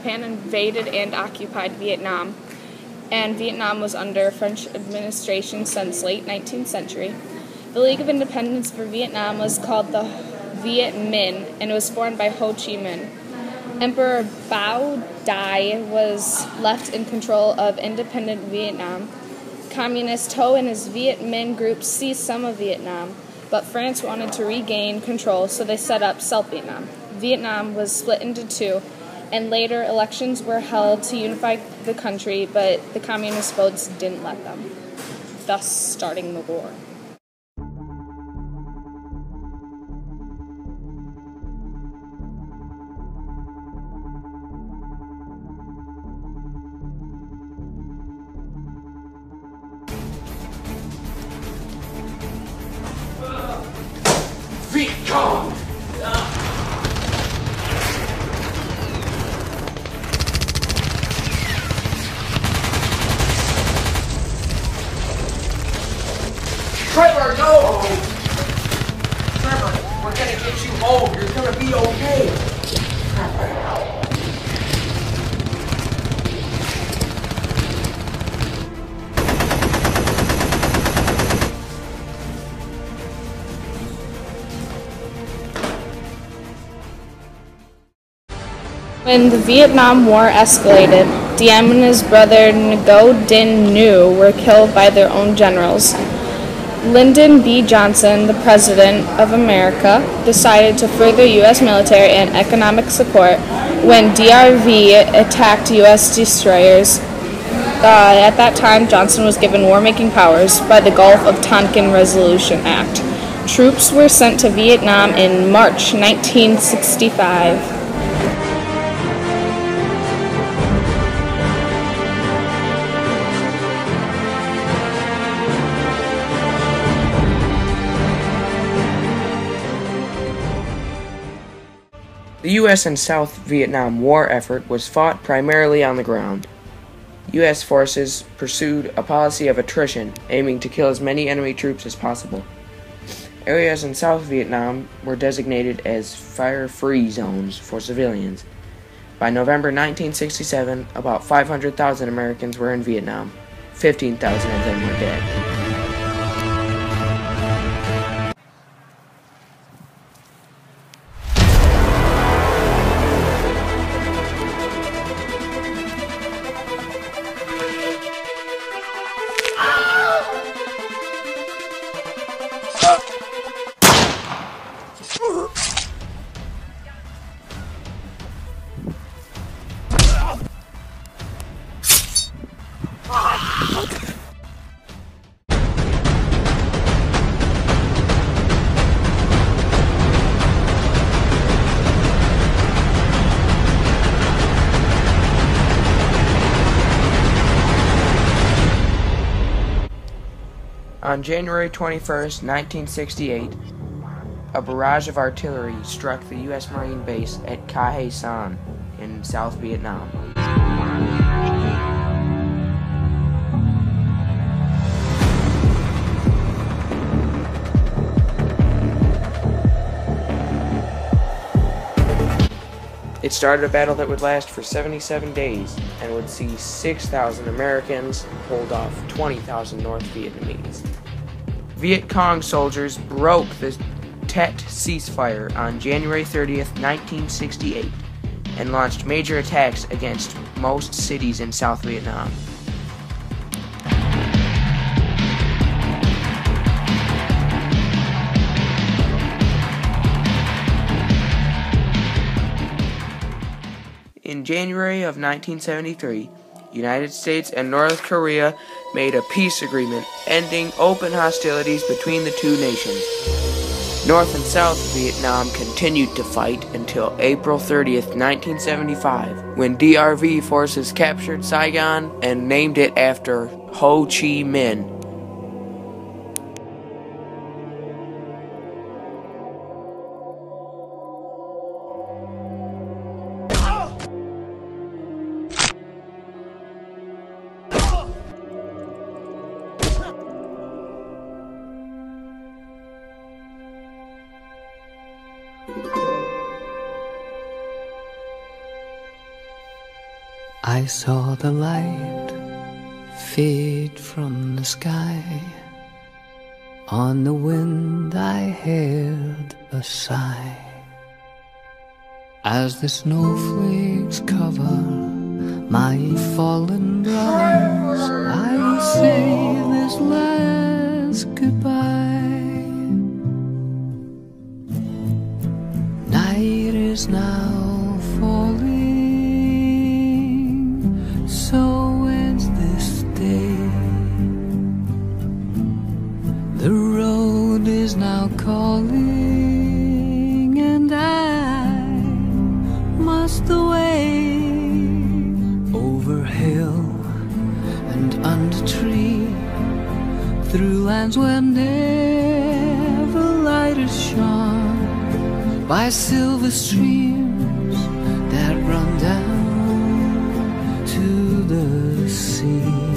Japan invaded and occupied Vietnam, and Vietnam was under French administration since late 19th century. The League of Independence for Vietnam was called the Viet Minh, and it was formed by Ho Chi Minh. Emperor Bao Dai was left in control of independent Vietnam. Communist Ho and his Viet Minh group seized some of Vietnam, but France wanted to regain control, so they set up South Vietnam. Vietnam was split into two, and later elections were held to unify the country, but the communist votes didn't let them, thus starting the war. Viet Cong! Trevor, no! Trevor, we're gonna get you home. You're gonna be okay. When the Vietnam War escalated, Diem and his brother Ngo Dinh Nhu were killed by their own generals. Lyndon B. Johnson, the President of America, decided to further U.S. military and economic support when DRV attacked U.S. destroyers. At that time, Johnson was given war-making powers by the Gulf of Tonkin Resolution Act. Troops were sent to Vietnam in March 1965. The U.S. and South Vietnam War effort was fought primarily on the ground. U.S. forces pursued a policy of attrition, aiming to kill as many enemy troops as possible. Areas in South Vietnam were designated as fire-free zones for civilians. By November 1967, about 500,000 Americans were in Vietnam. 15,000 of them were dead. On January 21, 1968, a barrage of artillery struck the U.S. Marine base at Ca Hai San in South Vietnam. It started a battle that would last for 77 days and would see 6,000 Americans hold off 20,000 North Vietnamese. Viet Cong soldiers broke the Tet ceasefire on January 30th, 1968, and launched major attacks against most cities in South Vietnam. In January of 1973, United States and North Korea made a peace agreement ending open hostilities between the two nations. North and South Vietnam continued to fight until April 30th, 1975, when DRV forces captured Saigon and named it after Ho Chi Minh. I saw the light fade from the sky. On the wind I heard a sigh. As the snowflakes cover my fallen brows, I will say this last goodbye. Night is now falling, so ends this day. The road is now calling, and I must away. Over hill and under tree, through lands where never light is shone, by silver streams that run down to the sea.